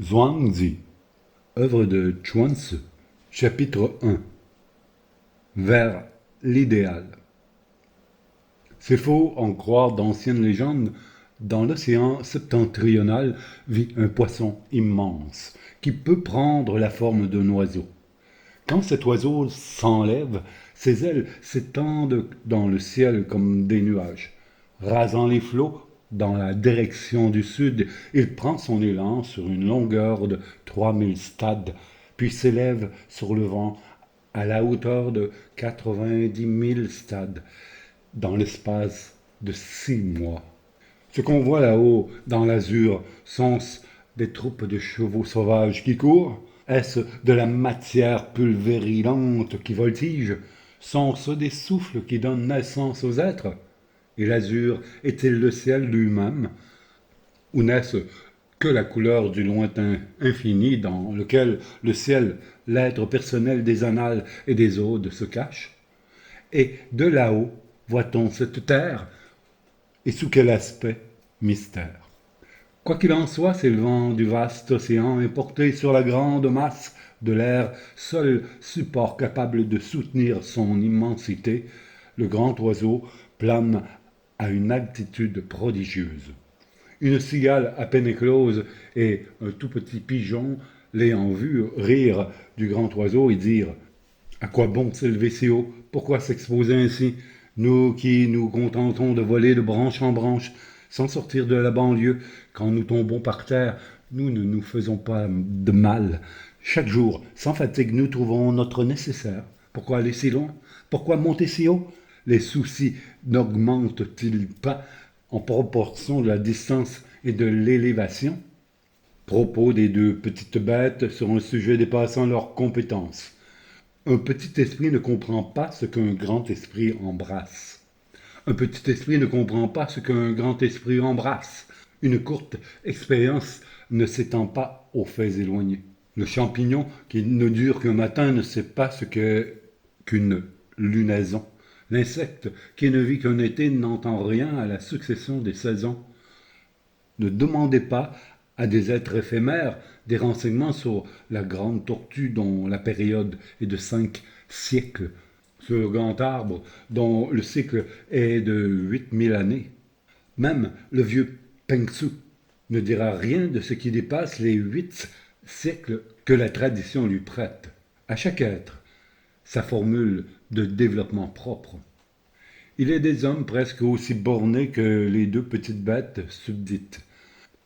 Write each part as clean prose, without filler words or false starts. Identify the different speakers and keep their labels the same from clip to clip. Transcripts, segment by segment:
Speaker 1: Zhuangzi, œuvre de Chuang-Tzu, chapitre 1. Vers l'idéal. C'est faux en croire d'anciennes légendes. Dans l'océan septentrional vit un poisson immense qui peut prendre la forme d'un oiseau. Quand cet oiseau s'enlève, ses ailes s'étendent dans le ciel comme des nuages. Rasant les flots dans la direction du sud, il prend son élan sur une longueur de 3000 stades, puis s'élève sur le vent à la hauteur de 90 000 stades dans l'espace de 6 mois. Ce qu'on voit là-haut dans l'azur, sont-ce des troupes de chevaux sauvages qui courent? Est-ce de la matière pulvérilante qui voltige? Sont-ce des souffles qui donnent naissance aux êtres? Et l'azur est-il le ciel lui-même? Ou n'est-ce que la couleur du lointain infini dans lequel le ciel, l'être personnel des annales et des odes, se cache? Et de là-haut, voit-on cette terre? Et sous quel aspect? Mystère. Quoi qu'il en soit, c'est le vent du vaste océan est porté sur la grande masse de l'air, seul support capable de soutenir son immensité. Le grand oiseau plane à une altitude prodigieuse. Une cigale à peine éclose et un tout petit pigeon l'ayant vu rire du grand oiseau et dire « À quoi bon s'élever si haut? Pourquoi s'exposer ainsi? Nous qui nous contentons de voler de branche en branche, sans sortir de la banlieue, quand nous tombons par terre, nous ne nous faisons pas de mal. Chaque jour, sans fatigue, nous trouvons notre nécessaire. Pourquoi aller si loin? Pourquoi monter si haut? Les soucis n'augmentent-ils pas en proportion de la distance et de l'élévation? Propos des deux petites bêtes sur un sujet dépassant leurs compétences. Un petit esprit ne comprend pas ce qu'un grand esprit embrasse. Un petit esprit ne comprend pas ce qu'un grand esprit embrasse. Une courte expérience ne s'étend pas aux faits éloignés. Le champignon qui ne dure qu'un matin ne sait pas ce qu'est qu'une lunaison. L'insecte qui ne vit qu'un été n'entend rien à la succession des saisons. Ne demandez pas à des êtres éphémères des renseignements sur la grande tortue dont la période est de 5 siècles, sur le grand arbre dont le cycle est de 8000 années. Même le vieux Pengsu ne dira rien de ce qui dépasse les 8 siècles que la tradition lui prête. À chaque être, sa formule de développement propre. Il est des hommes presque aussi bornés que les deux petites bêtes subdites.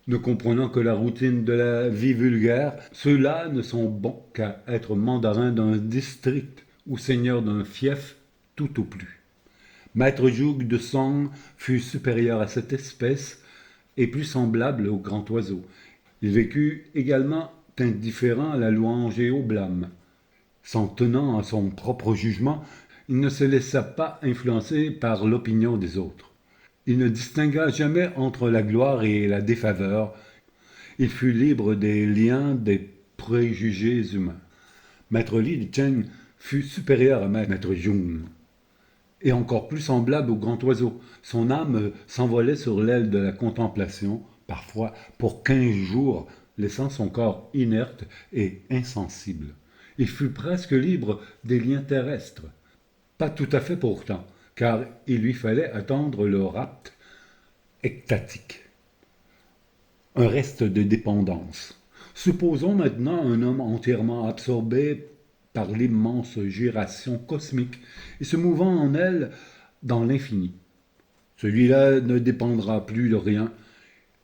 Speaker 1: Ne comprenant que la routine de la vie vulgaire, ceux-là ne sont bons qu'à être mandarins d'un district ou seigneur d'un fief tout au plus. Maître Joug de Song fut supérieur à cette espèce et plus semblable au grand oiseau. Il vécut également indifférent à la louange et au blâme. S'en tenant à son propre jugement, il ne se laissa pas influencer par l'opinion des autres. Il ne distingua jamais entre la gloire et la défaveur. Il fut libre des liens des préjugés humains. Maître Li Cheng fut supérieur à Maître Jung, et encore plus semblable au grand oiseau. Son âme s'envolait sur l'aile de la contemplation, parfois pour 15 jours, laissant son corps inerte et insensible. Il fut presque libre des liens terrestres. Pas tout à fait pourtant, car il lui fallait attendre le rapt ectatique. Un reste de dépendance. Supposons maintenant un homme entièrement absorbé par l'immense giration cosmique et se mouvant en elle dans l'infini. Celui-là ne dépendra plus de rien.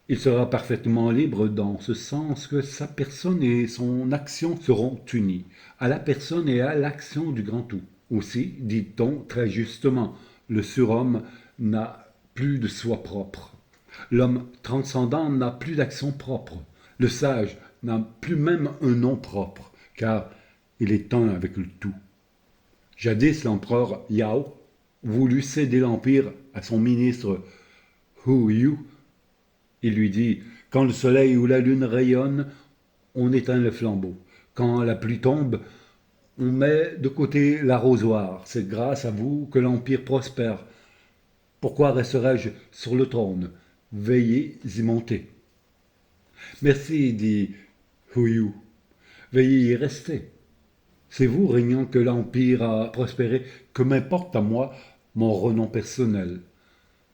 Speaker 1: Il sera parfaitement libre dans ce sens que sa personne et son action seront unies, à la personne et à l'action du grand tout. Aussi, dit-on très justement, le surhomme n'a plus de soi propre. L'homme transcendant n'a plus d'action propre. Le sage n'a plus même un nom propre, car il est un avec le tout. Jadis, l'empereur Yao voulut céder l'empire à son ministre Hu Yu. Il lui dit « Quand le soleil ou la lune rayonnent, on éteint le flambeau. Quand la pluie tombe, on met de côté l'arrosoir. C'est grâce à vous que l'empire prospère. Pourquoi resterai-je sur le trône? Veuillez y monter. » Merci, dit Huyu. Veuillez y rester. C'est vous, régnant, que l'Empire a prospéré, que m'importe à moi mon renom personnel.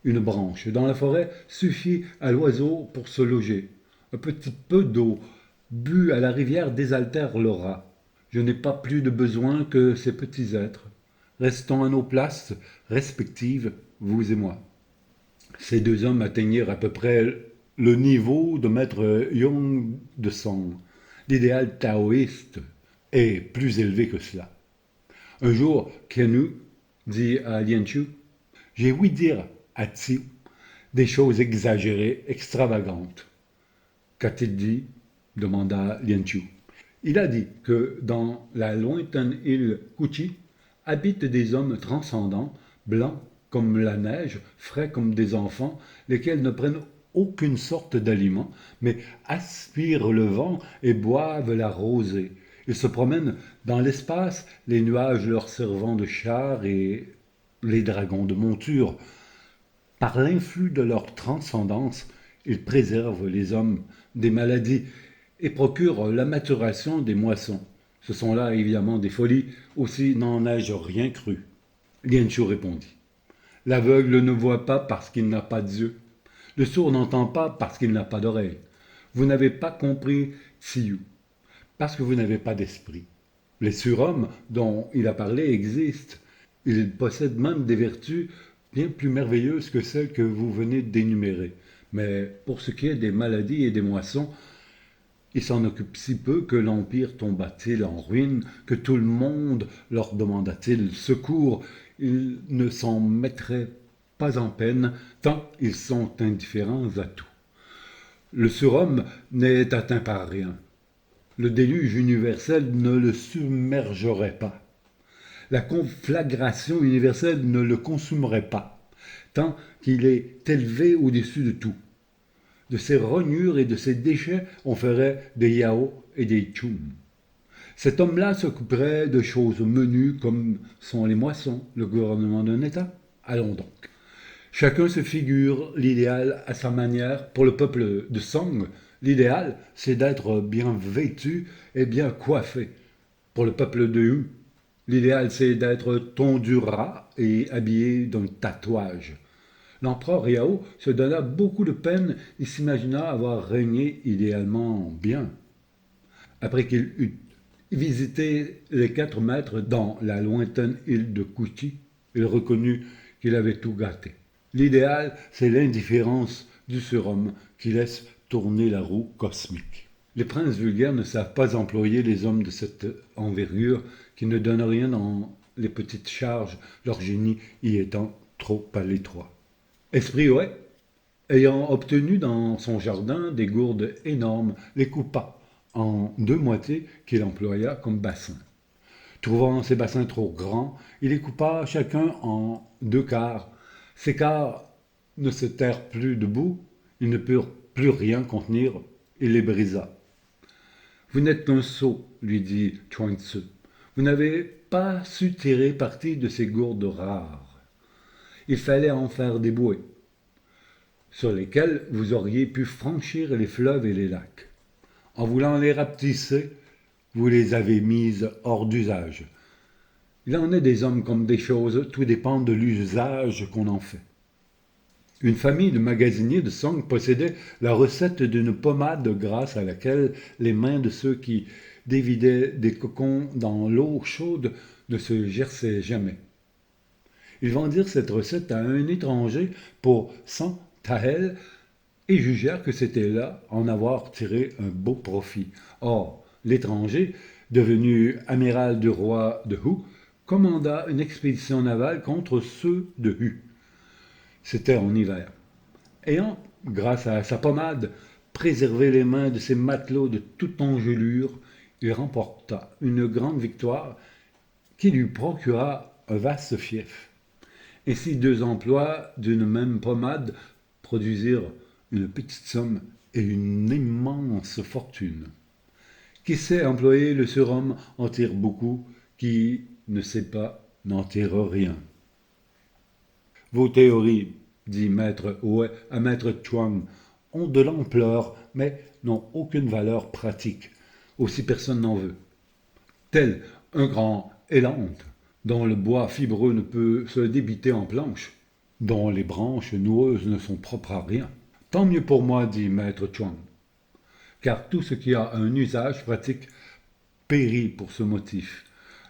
Speaker 1: Une branche dans la forêt suffit à l'oiseau pour se loger. Un petit peu d'eau bu à la rivière désaltère le rat. Je n'ai pas plus de besoin que ces petits êtres. Restons à nos places respectives, vous et moi. Ces deux hommes atteignirent à peu près le niveau de maître Yong de Song. L'idéal taoïste est plus élevé que cela. Un jour, Qianu dit à Lien Chu, j'ai ouï dire à Tzu des choses exagérées, extravagantes. Qu'a-t-il dit demanda Lien Chu. Il a dit que dans la lointaine île Kuchi habitent des hommes transcendants, blancs comme la neige, frais comme des enfants, lesquels ne prennent aucune sorte d'aliment, mais aspirent le vent et boivent la rosée. Ils se promènent dans l'espace, les nuages leur servant de chars et les dragons de monture. Par l'influx de leur transcendance, ils préservent les hommes des maladies et procurent la maturation des moissons. Ce sont là évidemment des folies, aussi n'en ai-je rien cru. Lien Chu répondit. L'aveugle ne voit pas parce qu'il n'a pas d'yeux. Le sourd n'entend pas parce qu'il n'a pas d'oreille. Vous n'avez pas compris Tsiyu, parce que vous n'avez pas d'esprit. Les surhommes dont il a parlé existent. Ils possèdent même des vertus bien plus merveilleuses que celles que vous venez d'énumérer. Mais pour ce qui est des maladies et des moissons, ils s'en occupent si peu que l'Empire tomba-t-il en ruine, que tout le monde leur demanda-t-il secours. Ils ne s'en mettraient pas en peine, tant ils sont indifférents à tout. Le surhomme n'est atteint par rien. Le déluge universel ne le submergerait pas. La conflagration universelle ne le consumerait pas, tant qu'il est élevé au-dessus de tout. De ses rognures et de ses déchets, on ferait des Yao et des Chum. Cet homme-là s'occuperait de choses menues comme sont les moissons, le gouvernement d'un État. Allons donc. Chacun se figure l'idéal à sa manière. Pour le peuple de Song, l'idéal, c'est d'être bien vêtu et bien coiffé. Pour le peuple de Hu, l'idéal, c'est d'être tondu ras et habillé d'un tatouage. L'empereur Yao se donna beaucoup de peine et s'imagina avoir régné idéalement bien. Après qu'il eut visité les 4 maîtres dans la lointaine île de Kuchi, il reconnut qu'il avait tout gâté. L'idéal, c'est l'indifférence du surhomme qui laisse tourner la roue cosmique. Les princes vulgaires ne savent pas employer les hommes de cette envergure qui ne donnent rien dans les petites charges, leur génie y étant trop à l'étroit. Esprit ouais, ayant obtenu dans son jardin des gourdes énormes, les coupa en 2 moitiés qu'il employa comme bassins. Trouvant ces bassins trop grands, il les coupa chacun en 2 quarts. Ces quarts ne se terrent plus debout, ils ne purent plus rien contenir, il les brisa. Vous n'êtes qu'un sot, lui dit Chuang-Tzu. Vous n'avez pas su tirer parti de ces gourdes rares. Il fallait en faire des bouées, sur lesquelles vous auriez pu franchir les fleuves et les lacs. En voulant les rapetisser, vous les avez mises hors d'usage. Il en est des hommes comme des choses, tout dépend de l'usage qu'on en fait. Une famille de magasiniers de Song possédait la recette d'une pommade grâce à laquelle les mains de ceux qui dévidaient des cocons dans l'eau chaude ne se gerçaient jamais. Ils vendirent cette recette à un étranger pour 100 tahels et jugèrent que c'était là en avoir tiré un beau profit. Or, l'étranger, devenu amiral du roi de Hu, commanda une expédition navale contre ceux de Hu. C'était en hiver. Ayant, grâce à sa pommade, préservé les mains de ses matelots de toute engelure, il remporta une grande victoire qui lui procura un vaste fief. Ainsi 2 emplois d'une même pommade produisirent une petite somme et une immense fortune. Qui sait employer le surhomme en tire beaucoup, qui ne sait pas n'en tire rien. Vos théories, dit maître Houet à maître Chuang, ont de l'ampleur, mais n'ont aucune valeur pratique. aussi personne n'en veut. Tel un grand élanthe, dont le bois fibreux ne peut se débiter en planches, dont les branches noueuses ne sont propres à rien. Tant mieux pour moi, dit maître Chuang, car tout ce qui a un usage pratique périt pour ce motif.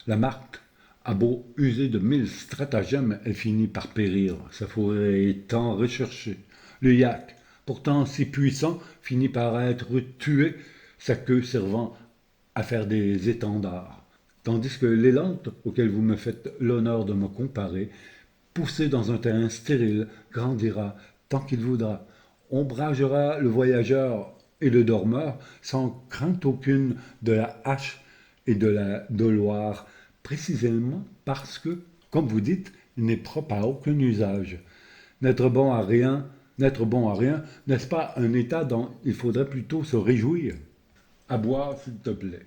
Speaker 1: La marque a beau user de 1000 stratagèmes, elle finit par périr. Sa forêt est tant recherchée. Le yak, pourtant si puissant, finit par être tué, sa queue servant à faire des étendards. Tandis que l'élante, auquel vous me faites l'honneur de me comparer, poussé dans un terrain stérile, grandira tant qu'il voudra, ombragera le voyageur et le dormeur sans crainte aucune de la hache et de la doloire, précisément parce que, comme vous dites, il n'est propre à aucun usage. N'être bon à rien, n'est-ce pas un état dont il faudrait plutôt se réjouir? À boire, s'il te plaît.